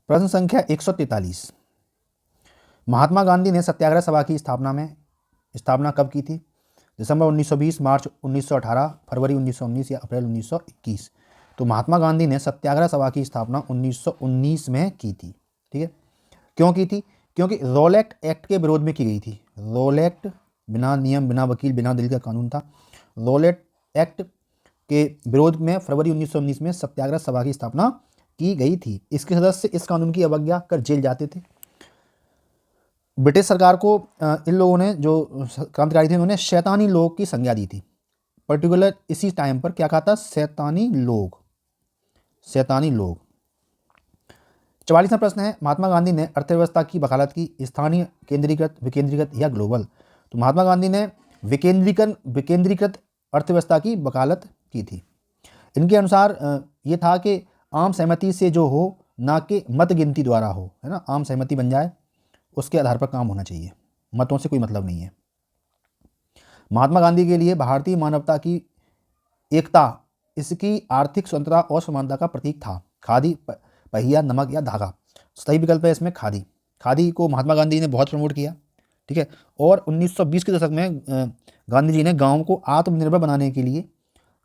प्रश्न संख्या 143, महात्मा गांधी ने सत्याग्रह सभा की स्थापना कब की थी? दिसंबर 1920, मार्च 1918, फरवरी 1919 या अप्रैल 1921? तो महात्मा गांधी ने सत्याग्रह सभा की स्थापना 1919 में की थी। ठीक है, क्यों की थी? क्योंकि रॉलेट एक्ट के विरोध में की गई थी। रॉलेट बिना नियम, बिना वकील, बिना दलील का कानून था। रॉलेट एक्ट के विरोध में फरवरी 1919 में सत्याग्रह सभा की स्थापना की गई थी। इसके सदस्य इस कानून की अवज्ञा कर जेल जाते थे। ब्रिटिश सरकार को इन लोगों ने, जो क्रांतिकारी थे, उन्होंने शैतानी लोग की संज्ञा दी थी। पर्टिकुलर इसी टाइम पर क्या कहा था? शैतानी लोग। 44वां प्रश्न है, महात्मा गांधी ने अर्थव्यवस्था की वकालत की, स्थानीय, केंद्रीकृत, विकेंद्रीकृत या ग्लोबल? तो महात्मा गांधी ने विकेंद्रीकृत अर्थव्यवस्था की वकालत की थी। इनके अनुसार ये था कि आम सहमति से जो हो, ना कि मत गिनती द्वारा हो, है ना। आम सहमति बन जाए, उसके आधार पर काम होना चाहिए, मतों से कोई मतलब नहीं है। महात्मा गांधी के लिए भारतीय मानवता की एकता इसकी आर्थिक स्वतंत्रता और समानता का प्रतीक था। खादी, पहिया, नमक या धागा? सही विकल्प है इसमें खादी। खादी को महात्मा गांधी ने बहुत प्रमोट किया। ठीक है, और 1920 के दशक में गांधी जी ने गाँव को आत्मनिर्भर बनाने के लिए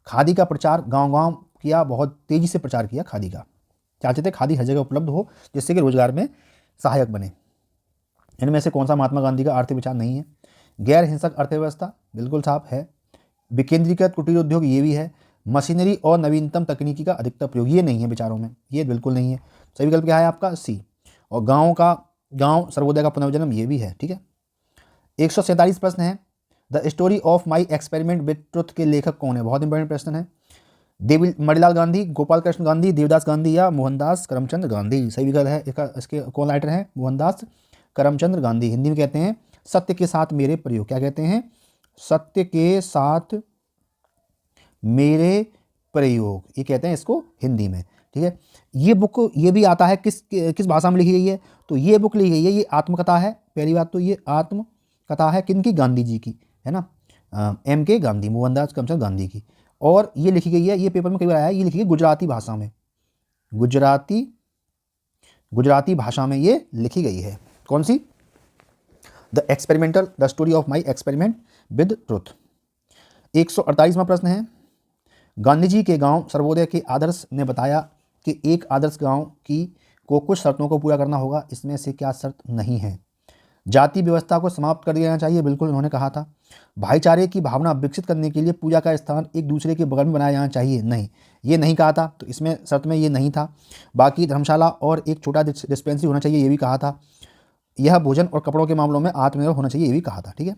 खादी का प्रचार गांव-गांव किया, बहुत तेज़ी से प्रचार किया खादी का। चाहते थे खादी हर जगह उपलब्ध हो, जिससे कि रोजगार में सहायक बने। इनमें से कौन सा महात्मा गांधी का आर्थिक विचार नहीं है? गैर हिंसक अर्थव्यवस्था, बिल्कुल साफ है। विकेंद्रीकृत कुटीर उद्योग, ये भी है। मशीनरी और नवीनतम तकनीकी का अधिकतर प्रयोग, ये नहीं है विचारों में, ये बिल्कुल नहीं है। सही विकल्प क्या है आपका? सी। और गांव सर्वोदय का पुनर्जन्म, ये भी है। ठीक है, 147 प्रश्न है, the story of my experiment with truth के लेखक कौन है? बहुत इंपॉर्टेंट प्रश्न है। मणिलाल गांधी, गोपाल कृष्ण गांधी, देवदास गांधी या मोहनदास करमचंद गांधी? सही विकल्प है इसके कौन राइटर है? मोहनदास करमचंद गांधी। हिंदी में कहते हैं सत्य के साथ मेरे प्रयोग। क्या कहते हैं? सत्य के साथ मेरे प्रयोग, ये कहते हैं इसको हिंदी में। ठीक है, ये बुक, ये भी आता है किस भाषा में लिखी गई है? तो ये बुक लिखी गई है, ये आत्मकथा है। पहली बात तो ये आत्मकथा है किनकी? गांधी जी की, है ना। MK गांधी, मोहनदास करमचंद गांधी की। और ये लिखी गई है, ये पेपर में कई बार आया है, ये लिखी गई गुजराती भाषा में। गुजराती भाषा में ये लिखी गई है। कौन सी? The story of my experiment with truth. 148वां प्रश्न है, गांधी जी के गांव सर्वोदय के आदर्श ने बताया कि एक आदर्श गांव को कुछ शर्तों को पूरा करना होगा, इसमें से क्या शर्त नहीं है? जाति व्यवस्था को समाप्त कर देना चाहिए, बिल्कुल उन्होंने कहा था। भाईचारे की भावना विकसित करने के लिए पूजा का स्थान एक दूसरे के बगल में बनाया जाना चाहिए, नहीं, ये नहीं कहा था। तो इसमें शर्त में ये नहीं था। बाकी धर्मशाला और एक छोटा डिस्पेंसरी होना चाहिए, ये भी कहा था। यह भोजन और कपड़ों के मामलों में आत्मनिर्भर होना चाहिए, ये भी कहा था। ठीक है,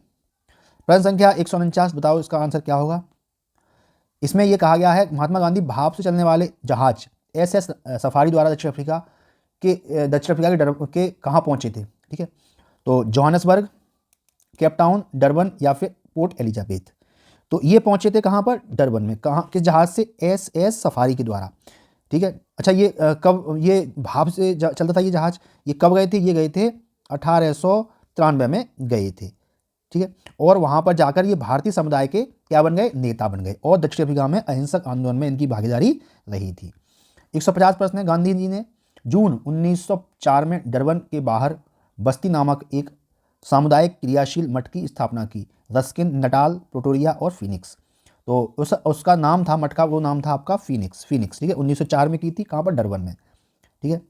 प्रश्न संख्या 149, बताओ इसका आंसर क्या होगा? इसमें यह कहा गया है, महात्मा गांधी भाप से चलने वाले जहाज SS सफारी द्वारा दक्षिण अफ्रीका के कहाँ पहुंचे थे? ठीक है, तो जोहान्सबर्ग, केपटाउन, डरबन या फिर पोर्ट एलिजाबेथ? तो ये पहुंचे थे कहाँ पर? डरबन में। कहाँ, किस जहाज से? SS सफारी के द्वारा। ठीक है, अच्छा, ये कब ये भाप से चलता था ये जहाज? ये कब गए थे? ये गए थे 1893 में गए थे। ठीक है, और वहाँ पर जाकर ये भारतीय समुदाय के क्या बन गए? नेता बन गए। और दक्षिण अफ्रीका में अहिंसक आंदोलन में इनकी भागीदारी रही थी। 150 प्रश्न है, गांधी जी ने जून 1904 में डरबन के बाहर बस्ती नामक एक सामुदायिक क्रियाशील मठ की स्थापना की। रस्किन, नटाल, प्रोटोरिया और फिनिक्स? तो उसका नाम था, मठ का वो नाम था आपका फिनिक्स। ठीक है, 1904 में की थी। कहाँ पर? डरबन में। ठीक है,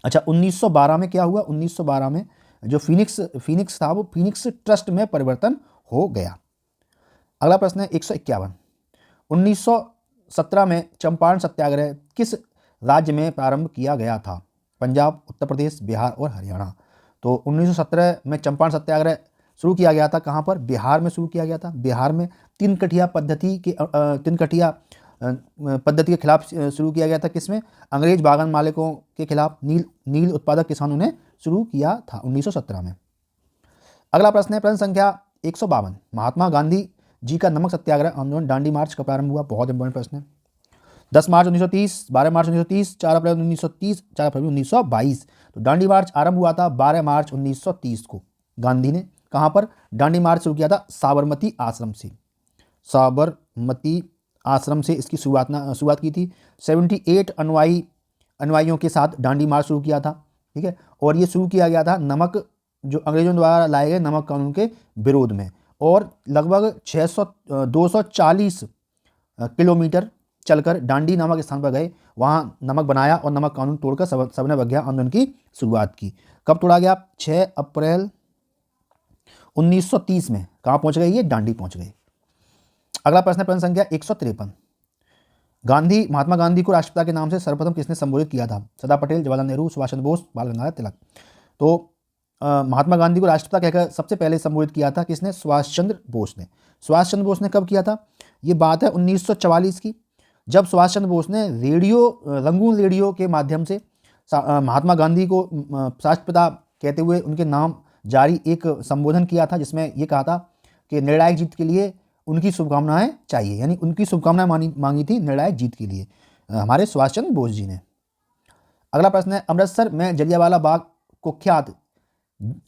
अच्छा, 1912 में क्या हुआ? 1912 में जो फिनिक्स था, वो फिनिक्स ट्रस्ट में परिवर्तन हो गया। अगला प्रश्न है 151, 1917 में चंपारण सत्याग्रह किस राज्य में प्रारंभ किया गया था? पंजाब, उत्तर प्रदेश, बिहार और हरियाणा? तो 1917 में चंपारण सत्याग्रह शुरू किया गया था। कहाँ पर? बिहार में शुरू किया गया था। बिहार में तीन कठिया पद्धति के खिलाफ शुरू किया गया था। किसमें? अंग्रेज बागान मालिकों के खिलाफ नील उत्पादक किसानों ने शुरू किया था 1917 में। अगला प्रश्न है, प्रश्न संख्या 152, महात्मा गांधी जी का नमक सत्याग्रह आंदोलन दांडी मार्च कब प्रारंभ हुआ? बहुत इंपॉर्टेंट प्रश्न है। 10 मार्च 1930, 12 मार्च 1930, 4 अप्रैल 1930, 4 फरवरी 1922? तो दांडी मार्च आरंभ हुआ था 12 मार्च 1930 को। गांधी ने कहाँ पर दांडी मार्च शुरू किया था? साबरमती आश्रम से। साबरमती आश्रम से इसकी शुरुआत की थी। 78 अनुयायी अनुयायियों के साथ डांडी मार्च शुरू किया था, ठीक है। और ये शुरू किया गया था नमक, जो अंग्रेजों द्वारा लाए गए नमक कानून के विरोध में। और लगभग 240 किलोमीटर चलकर डांडी नामक स्थान पर गए, वहाँ नमक बनाया और नमक कानून तोड़कर सबने अवज्ञा आंदोलन की शुरुआत की। कब तोड़ा गया? 6 अप्रैल 1930 में। कहाँ पहुँच गए? ये डांडी पहुँच गए। अगला प्रश्न है प्रश्न संख्या 153। महात्मा गांधी को राष्ट्रपिता के नाम से सर्वप्रथम किसने संबोधित किया था? सरदार पटेल, जवाहरलाल नेहरू, सुभाष चंद्र बोस, बाल गंगाधर तिलक। तो महात्मा गांधी को राष्ट्रपिता कहकर सबसे पहले संबोधित किया था किसने? सुभाष चंद्र बोस ने। सुभाष चंद्र बोस ने कब किया था? ये बात है 1944 की, जब सुभाष चंद्र बोस ने रंगून रेडियो के माध्यम से महात्मा गांधी को राष्ट्रपिता कहते हुए उनके नाम जारी एक संबोधन किया था, जिसमें ये कहा था कि निर्णायक जीत के लिए उनकी शुभकामनाएं चाहिए, यानी उनकी शुभकामनाएं मांगी थी निर्णायक जीत के लिए हमारे सुभाष चंद्र बोस जी ने। अगला प्रश्न है अमृतसर में जलियांवाला बाग कुख्यात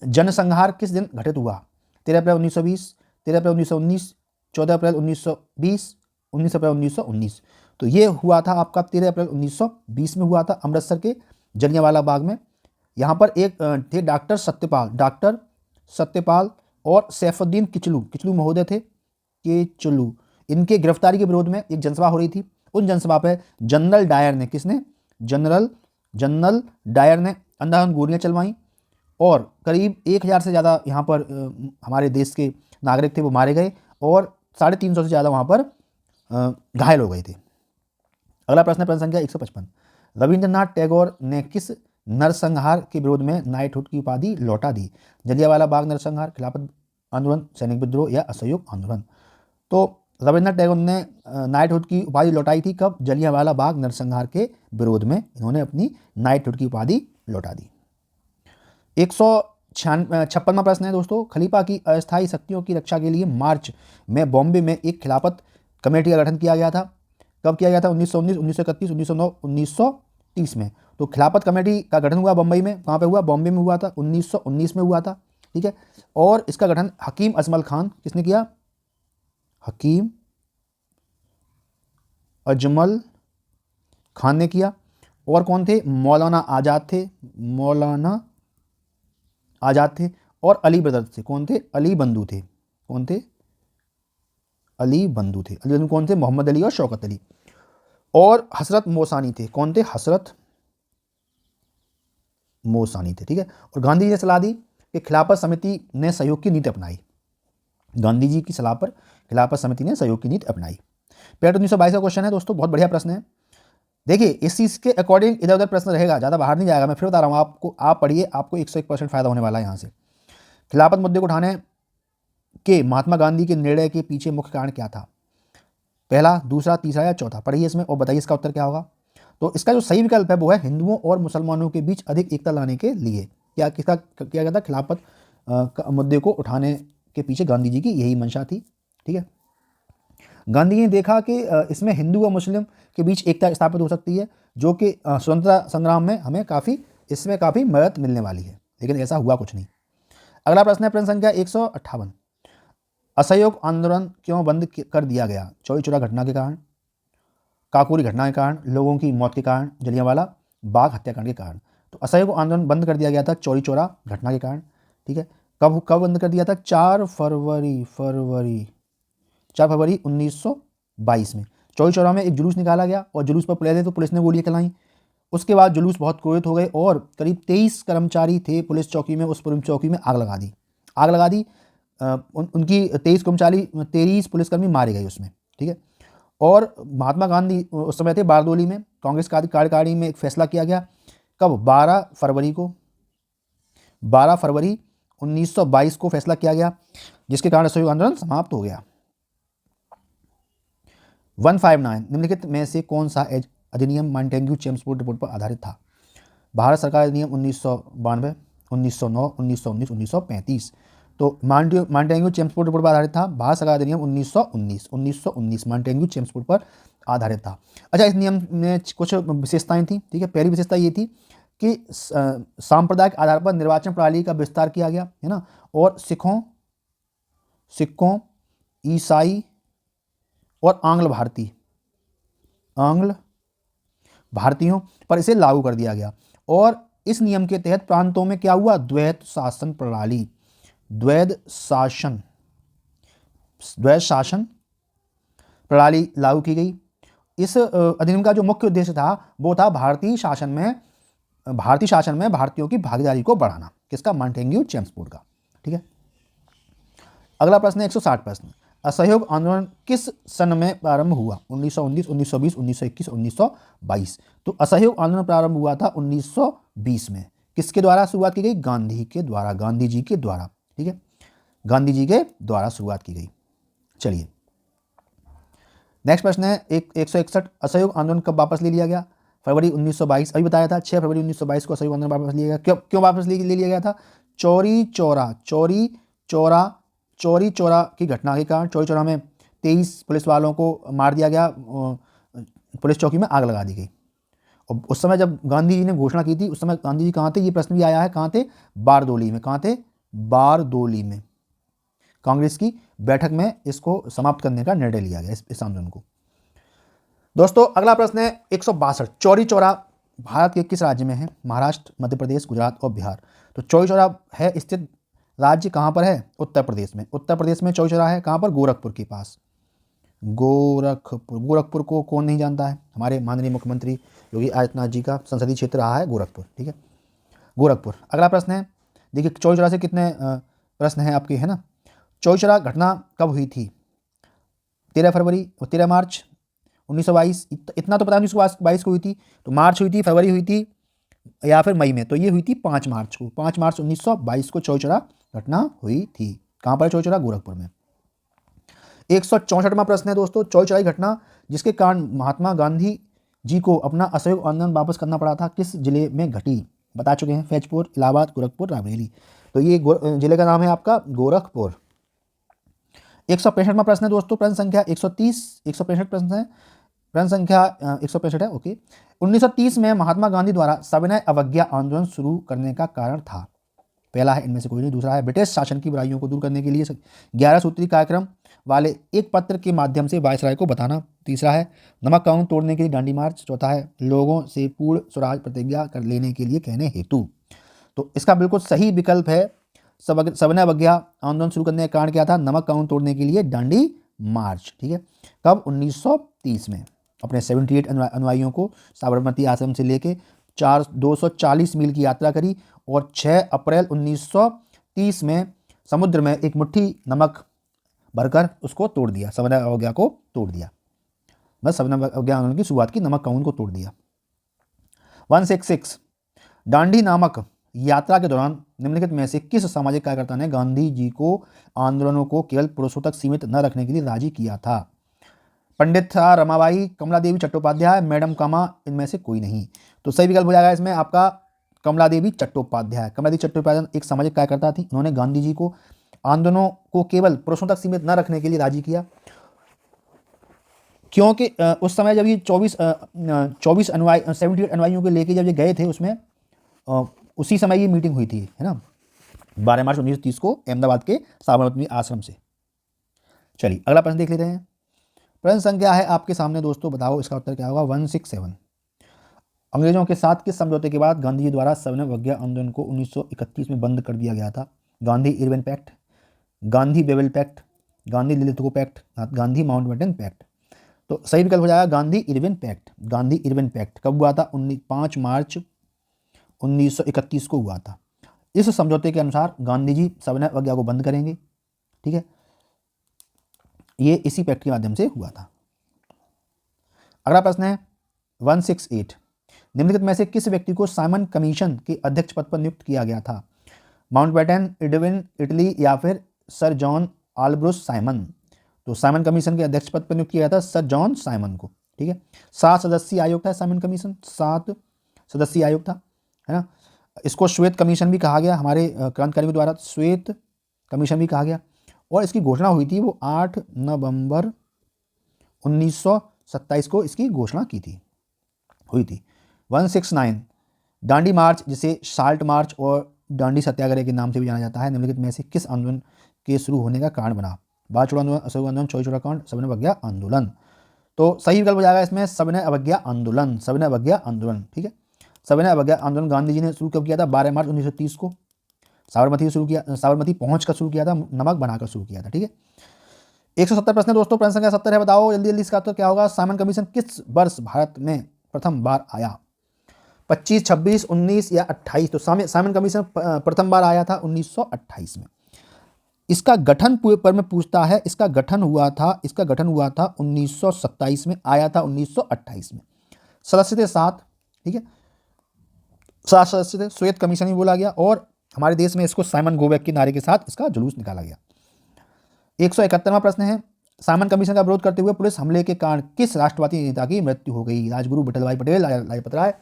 जनसंहार किस दिन घटित हुआ? 13 अप्रैल 1920, 13 अप्रैल 1919, 14 अप्रैल 1920, 19 अप्रैल 1919। तो ये हुआ था आपका 13 अप्रैल 1920 में हुआ था अमृतसर के जलियांवाला बाग में। यहाँ पर एक थे डॉक्टर सत्यपाल और सैफुद्दीन किचलू महोदय थे, किचलू। इनके गिरफ्तारी के विरोध में एक जनसभा हो रही थी। उन जनसभा पर जनरल डायर ने जनरल डायर ने अंधाधुंध गोलियां चलवाई और करीब 1000 से ज़्यादा यहाँ पर हमारे देश के नागरिक थे वो मारे गए और 350 से ज़्यादा वहाँ पर घायल हो गए थे। अगला प्रश्न है प्रश्न संख्या 155। रविंद्रनाथ टैगोर ने किस नरसंहार के विरोध में नाइटहुड की उपाधि लौटा दी? जलियांवाला बाग नरसंहार, खिलाफत आंदोलन, सैनिक विद्रोह या असहयोग आंदोलन। तो रविंद्रनाथ टैगोर ने नाइटहुड की उपाधि लौटाई थी कब? जलियांवाला बाग नरसंहार के विरोध में इन्होंने अपनी नाइटहुड की उपाधि लौटा दी। 156वां प्रश्न है दोस्तों। खलीफा की अस्थायी शक्तियों की रक्षा के लिए मार्च में बॉम्बे में एक खिलाफत कमेटी का गठन किया गया था। कब किया गया था? 1919, 1931, 1909, 1930 में। तो खिलाफत कमेटी का गठन हुआ बम्बई में। कहाँ पे हुआ? बॉम्बे में हुआ था, 1919 में हुआ था, ठीक है। और इसका गठन हकीम अजमल खान किसने किया? हकीम अजमल खान ने किया। और कौन थे? मौलाना आज़ाद थे और अली ब्रदर्स थे। कौन थे? अली बंधु थे। कौन थे? अली बंधु थे। अली बंधु कौन थे? मोहम्मद अली और शौकत अली। और हसरत मोसानी थे। कौन थे? हसरत मोसानी थे, ठीक है। और गांधी जी ने सलाह दी कि खिलाफत समिति ने सहयोग की नीति अपनाई। गांधी जी की सलाह पर खिलाफत समिति ने सहयोग की नीति अपनाई। पेट 1922 का क्वेश्चन है दोस्तों, बहुत बढ़िया प्रश्न है। देखिए इस चीज़ के अकॉर्डिंग इधर उधर प्रश्न रहेगा, ज़्यादा बाहर नहीं जाएगा। मैं फिर बता रहा हूँ आपको, आप पढ़िए, आपको 101% फायदा होने वाला है यहाँ से। खिलाफत मुद्दे को उठाने के महात्मा गांधी के निर्णय के पीछे मुख्य कारण क्या था? पहला, दूसरा, तीसरा या चौथा? पढ़िए इसमें और बताइए इसका उत्तर क्या होगा। तो इसका जो सही विकल्प है वो है हिंदुओं और मुसलमानों के बीच अधिक एकता लाने के लिए। क्या गया था? खिलाफत मुद्दे को उठाने के पीछे गांधी जी की यही मंशा थी, ठीक है। गांधी जी ने देखा कि इसमें हिंदू और मुस्लिम के बीच एकता स्थापित हो सकती है, जो कि स्वतंत्रता संग्राम में हमें इसमें काफ़ी मदद मिलने वाली है, लेकिन ऐसा हुआ कुछ नहीं। अगला प्रश्न है प्रश्न संख्या 158। असहयोग आंदोलन क्यों बंद कर दिया गया? चौरी चौरा घटना के कारण, काकोरी घटना के कारण, लोगों की मौत के कारण, जलियांवाला बाग हत्याकांड के कारण। तो असहयोग आंदोलन बंद कर दिया गया था चौरी चौरा घटना के कारण, ठीक है। कब बंद कर दिया था? 4 फरवरी 1922 में। चौरी चौरा में एक जुलूस निकाला गया और जुलूस पर पुलिस ने गोलियां चलाई। उसके बाद जुलूस बहुत क्रोधित हो गए और करीब 23 कर्मचारी थे पुलिस चौकी में, उस पुलिस चौकी में आग लगा दी। उनकी 23 पुलिसकर्मी मारे गए उसमें, ठीक है। और महात्मा गांधी उस समय थे बारदोली में। कांग्रेस कार्यकारिणी में एक फैसला किया गया कब? 12 फरवरी 1922 को फैसला किया गया, जिसके कारण असहयोग आंदोलन समाप्त हो गया। 159 निम्नलिखित में से कौन सा अधिनियम मॉन्टेग्यू चेम्सफोर्ड रिपोर्ट पर आधारित था? भारत सरकार अधिनियम 1992, 1909, 1919, 1935। तो मॉन्टेग्यू चेम्सफोर्ड रिपोर्ट पर आधारित था भारत सरकार अधिनियम 1919 मॉन्टेग्यू चेम्सफोर्ड पर आधारित था। अच्छा, इस नियम में कुछ विशेषताएं थी, ठीक है। पहली विशेषता ये थी कि सांप्रदायिक आधार पर निर्वाचन प्रणाली का विस्तार किया गया, है ना। और सिखों, ईसाई और आंग्ल भारतीयों पर इसे लागू कर दिया गया। और इस नियम के तहत प्रांतों में क्या हुआ, द्वैत शासन प्रणाली, द्वैत शासन प्रणाली लागू की गई। इस अधिनियम का जो मुख्य उद्देश्य था वो था भारतीय शासन में भारतीयों की भागीदारी को बढ़ाना। किसका, मॉन्टेग्यू चेम्सफोर्ड का। ठीक है, अगला प्रश्न है 160 प्रश्न। असहयोग आंदोलन किस सन में प्रारंभ हुआ, 1919, 1920, 1921, 1922। तो असहयोग आंदोलन प्रारंभ हुआ था 1920 में। किसके द्वारा शुरुआत की गई, गांधी के द्वारा, गांधी जी के द्वारा। ठीक है, गांधी जी के द्वारा शुरुआत की गई। चलिए नेक्स्ट प्रश्न है 161। असहयोग आंदोलन कब वापस ले लिया गया, फरवरी 1922। अभी बताया था 6 फरवरी 1922 को असहयोग आंदोलन वापस लिया गया। क्यों वापस ले लिया गया था, चौरी चौरा की घटना के कारण। चौरी चौरा में 23 पुलिस वालों को मार दिया गया, पुलिस चौकी में आग लगा दी गई। और उस समय जब गांधी जी ने घोषणा की थी, उस समय गांधी जी कहाँ थे, ये प्रश्न भी आया है, कहाँ थे, बारदोली में। कहाँ थे, बारदोली में। कांग्रेस की बैठक में इसको समाप्त करने का निर्णय लिया गया, इस आंदोलन को। दोस्तों अगला प्रश्न है 162। चौरी चौरा भारत के किस राज्य में है, महाराष्ट्र, मध्य प्रदेश, गुजरात और बिहार। तो चौरी चौरा है स्थित राज्य कहाँ पर है, उत्तर प्रदेश में। उत्तर प्रदेश में चौरी चौरा है, कहाँ पर, गोरखपुर के पास। गोरखपुर को कौन नहीं जानता है, हमारे माननीय मुख्यमंत्री योगी आदित्यनाथ जी का संसदीय क्षेत्र रहा है गोरखपुर। ठीक है, गोरखपुर। अगला प्रश्न है, देखिए चौरी चौरा से कितने प्रश्न हैं आपके, है ना। चौरी चौरा घटना कब हुई थी, 13 फरवरी और 13 मार्च 1922। इतना तो पता नहीं 1922 को हुई थी, तो मार्च हुई थी, फरवरी हुई थी या फिर मई में। तो ये हुई थी 5 मार्च को। 5 मार्च 1922 को चौरी चौरा घटना हुई थी। कहाँ पर, चौरी चौरा, गोरखपुर में। 164वां प्रश्न है दोस्तों, चौरी चौरा घटना जिसके कारण महात्मा गांधी जी को अपना असहयोग आंदोलन वापस करना पड़ा था, किस जिले में घटी। बता चुके हैं, फैजपुर, इलाहाबाद, गोरखपुर, रायबरेली। तो ये जिले का नाम है आपका गोरखपुर। 165वां प्रश्न है दोस्तों, प्रश्न संख्या 130, 165 प्रश्न है, प्रश्न संख्या 165 है। ओके, 1930 में महात्मा गांधी द्वारा सविनय अवज्ञा आंदोलन शुरू करने का कारण था। पहला है, इनमें से कोई नहीं। दूसरा है, ब्रिटिश शासन की बुराइयों को दूर करने के लिए 11 सूत्री कार्यक्रम वाले एक पत्र के माध्यम से वायसराय को बताना। तीसरा है, नमक कानून तोड़ने के लिए दांडी मार्च। चौथा है, लोगों से पूर्ण स्वराज प्रतिज्ञा कर लेने के लिए कहने हेतु। तो इसका बिल्कुल सही विकल्प है, सविनय अवज्ञा आंदोलन शुरू करने का कारण क्या था, नमक कानून तोड़ने के लिए दांडी मार्च। ठीक है, कब, 1930 में। अपने 78 अनुयायियों को साबरमती आश्रम से लेके 240 मील की यात्रा करी और 6 अप्रैल 1930 में समुद्र में एक मुट्ठी नमक भरकर उसको तोड़ दिया, सविनय अवज्ञा को तोड़ दिया। बस सविनय अवज्ञा आंदोलन की शुरुआत की, नमक कानून को तोड़ दिया। 166। दांडी नामक यात्रा के दौरान निम्नलिखित में से किस सामाजिक कार्यकर्ता ने गांधी जी को आंदोलनों को केवल पुरुषों तक सीमित न रखने के लिए राजी किया था। पंडित रमाबाई, कमला देवी चट्टोपाध्याय, मैडम कामा, इनमें से कोई नहीं। तो सही विकल्प हो जाएगा इसमें आपका कमला देवी चट्टोपाध्याय। कमला देवी चट्टोपाध्याय एक सामाजिक कार्यकर्ता थी, उन्होंने गांधी जी को आंदोलनों को केवल पुरुषों तक सीमित न रखने के लिए राजी किया, क्योंकि उस समय जब ये 78 अनुयायियों को लेके जब ये गए थे, उसमें उसी समय ये मीटिंग हुई थी, है ना, 12 मार्च 1930 को अहमदाबाद के साबरमती आश्रम से। चलिए अगला प्रश्न देख लेते हैं। प्रश्न संख्या है आपके सामने दोस्तों, बताओ इसका उत्तर क्या होगा। 167। अंग्रेजों के साथ किस समझौते के बाद गांधी जी द्वारा सविनय अवज्ञा आंदोलन को 1931 में बंद कर दिया गया था। Gandhi Irwin pact, Gandhi Wavell pact, Gandhi Linlithgow pact, Gandhi Mountbatten pact. तो सही विकल्प हो जाएगा Gandhi Irwin pact. Gandhi Irwin pact कब हुआ था, 5 मार्च 1931 को हुआ था। इस समझौते के अनुसार गांधी जी सविनय अवज्ञा को बंद करेंगे। ठीक है, ये इसी पैक्ट के माध्यम से हुआ था। अगला प्रश्न है 168। निम्नलिखित में से किस व्यक्ति को साइमन कमीशन के अध्यक्ष पद पर नियुक्त किया गया था। माउंटबेटन, एडविन इटली या फिर सर जॉन आल्ब्रुस साइमन। तो साइमन कमीशन के अध्यक्ष पद पर नियुक्त किया गया था सर जॉन साइमन को। ठीक है, 7 सदस्यीय आयोग था साइमन कमीशन, 7 सदस्यीय आयोग था, है ना। इसको श्वेत कमीशन भी कहा गया, हमारे क्रांतिकारियों द्वारा श्वेत कमीशन भी कहा गया। और इसकी घोषणा हुई थी वो 8 नवंबर 1927 को इसकी घोषणा हुई थी। 169। दांडी मार्च, जिसे साल्ट मार्च और दांडी सत्याग्रह के नाम से भी जाना जाता है, निम्नलिखित में से किस आंदोलन के शुरू होने का कारण बना। बाल छोड़ो आंदोलन, असहयोग आंदोलन, चौरी चौरा कांड, सविनय अवज्ञा आंदोलन। तो सही विकल्प हो जाएगा इसमें सविनय अवज्ञा आंदोलन, सविनय अवज्ञा आंदोलन। ठीक है, सविनय अवज्ञा आंदोलन गांधी जी ने शुरू कब किया था? 12 मार्च 1930 को साबरमती शुरू किया, साबरमती पहुंच कर शुरू किया था, नमक बनाकर शुरू किया था। ठीक है, 170 प्रश्न है दोस्तों, प्रश्न संख्या 70 है। बताओ जल्दी जल्दी इसका तो क्या होगा? साइमन कमीशन किस वर्ष भारत में प्रथम बार आया? 25, 26, 19 या 28? तो साइमन कमीशन प्रथम बार आया था 1928 में। इसका गठन पर में पूछता है, इसका गठन हुआ था 1927 में, आया था 1928 में। सदस्य थे 7। ठीक है, 7 सदस्य थे। श्वेत कमीशन भी बोला गया और हमारे देश में इसको साइमन गोबैक के नारे के साथ इसका जुलूस निकाला गया। 171वां प्रश्न है, साइमन कमीशन का विरोध करते हुए पुलिस हमले के कारण किस राष्ट्रवादी नेता की मृत्यु हो गई? राजगुरु विठल भाई पटेल, लाजपत राय,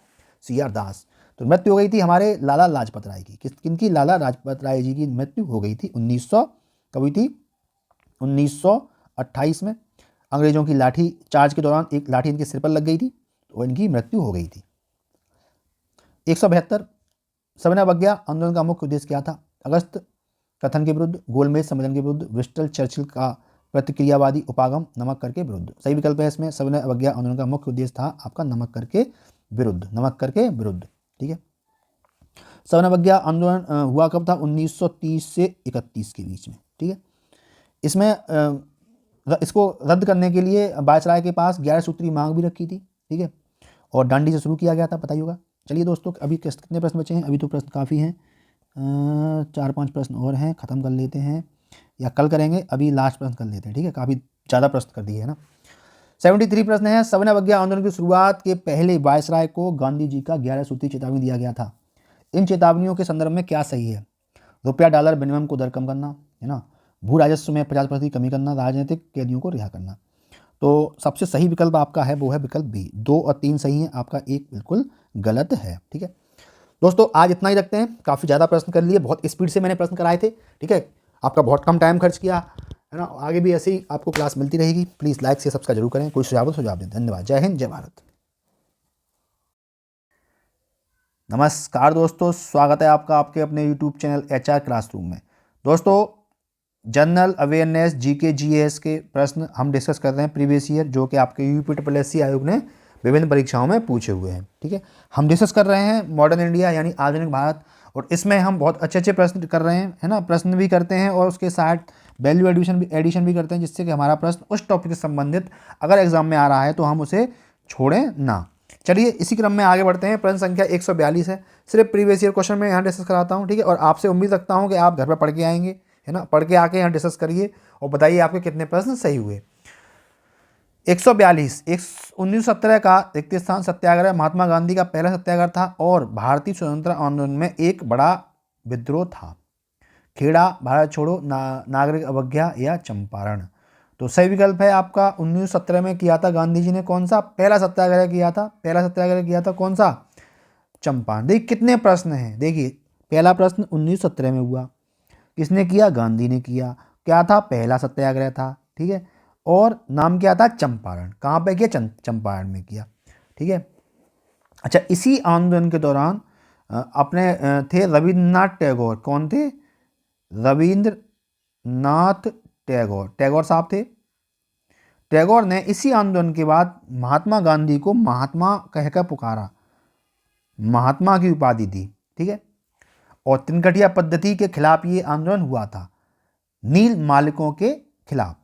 CR दास। तो मृत्यु हो गई थी हमारे लाला लाजपत राय की। किनकी? लाला लाजपत राय जी की मृत्यु हो गई थी 1928 में। अंग्रेजों की लाठी चार्ज के दौरान एक लाठी इनके सिर पर लग गई थी, तो इनकी मृत्यु हो गई थी। 172, सविनय अवज्ञा आंदोलन का मुख्य उद्देश्य क्या था? अगस्त कथन के विरुद्ध, गोलमेज सम्मेलन के विरुद्ध, ब्रिस्टल चर्चिल का प्रतिक्रियावादी उपागम, नमक कर के विरुद्ध। सही विकल्प है इसमें सविनय अवज्ञा आंदोलन का मुख्य उद्देश्य था आपका नमक कर के विरुद्ध, नमक कर के विरुद्ध। ठीक है, सविनय अवज्ञा आंदोलन हुआ कब था? 1930 से 31 के बीच में। ठीक है, इसमें इसको रद्द करने के लिए वायसराय के पास 11 सूत्री मांग भी रखी थी। ठीक है, और डांडी से शुरू किया गया था, पता ही होगा। चलिए दोस्तों, अभी कितने प्रश्न बचे हैं? अभी तो प्रश्न काफ़ी हैं, 4-5 प्रश्न और हैं, ख़त्म कर लेते हैं या कल करेंगे, अभी लास्ट प्रश्न कर लेते हैं। ठीक है, काफ़ी ज़्यादा प्रश्न कर दिए है ना। 73 प्रश्न है, सविनय अवज्ञा आंदोलन की शुरुआत के पहले वायसराय को गांधी जी का 11 सूत्री चेतावनी दिया गया था। इन चेतावनियों के संदर्भ में क्या सही है? रुपया डॉलर विनिमय को दर कम करना, है ना, भू राजस्व में 50% कमी करना, राजनीतिक कैदियों को रिहा करना। तो सबसे सही विकल्प आपका है वो है विकल्प बी। 2 और 3 सही है, आपका 1 बिल्कुल गलत है। ठीक है दोस्तों, आज इतना ही रखते हैं, काफ़ी ज़्यादा प्रश्न कर लिए, बहुत स्पीड से मैंने प्रश्न कराए थे। ठीक है, आपका बहुत कम टाइम खर्च किया है ना। आगे भी ऐसी आपको क्लास मिलती रहेगी। प्लीज़ लाइक से सब्सक्राइब जरूर करें। कोई सुझाव दें। धन्यवाद। जय हिंद, जय भारत। नमस्कार दोस्तों, स्वागत है आपका आपके अपने यूट्यूब चैनल HR क्लासरूम में। दोस्तों, जनरल अवेयरनेस GK GS के प्रश्न हम डिस्कस कर रहे हैं प्रीवियस ईयर, जो कि आपके UPSSC आयोग ने विभिन्न परीक्षाओं में पूछे हुए हैं। ठीक है, हम डिस्कस कर रहे हैं मॉडर्न इंडिया यानी आधुनिक भारत, और इसमें हम बहुत अच्छे प्रश्न कर रहे हैं, है ना। प्रश्न भी करते हैं और उसके साथ वैल्यू एडिशन भी करते हैं, जिससे कि हमारा प्रश्न उस टॉपिक से संबंधित अगर एग्जाम में आ रहा है तो हम उसे छोड़ें ना। चलिए इसी क्रम में आगे बढ़ते हैं। प्रश्न संख्या 142 है, सिर्फ प्रीवियस ईयर क्वेश्चन में यहाँ डिस्कस कराता हूँ। ठीक है, और आपसे उम्मीद रखता हूँ कि आप घर पर पढ़ के आएंगे, है ना। पढ़ के आके यहाँ डिस्कस करिए और बताइए आपके कितने प्रश्न सही हुए। 142, 1917 का रिक्त स्थान सत्याग्रह महात्मा गांधी का पहला सत्याग्रह था और भारतीय स्वतंत्रता आंदोलन में एक बड़ा विद्रोह था। खेड़ा, भारत छोड़ो, नागरिक अवज्ञा या चंपारण। तो सही विकल्प है आपका 1917 में किया था गांधी जी ने कौन सा? पहला सत्याग्रह किया था। पहला सत्याग्रह किया था कौन सा? चंपारण। देखिए कितने प्रश्न हैं। देखिए पहला प्रश्न 1917 में हुआ, किसने किया? गांधी ने किया। क्या था? पहला सत्याग्रह था। ठीक है, और नाम क्या था? चंपारण। कहाँ पे किया? चंपारण में किया। ठीक है, अच्छा, इसी आंदोलन के दौरान अपने थे रविन्द्रनाथ टैगोर। कौन थे? रविन्द्रनाथ टैगोर साहब थे। टैगोर ने इसी आंदोलन के बाद महात्मा गांधी को महात्मा कहकर पुकारा, महात्मा की उपाधि दी। ठीक है, और तिनकटिया पद्धति के खिलाफ ये आंदोलन हुआ था, नील मालिकों के खिलाफ।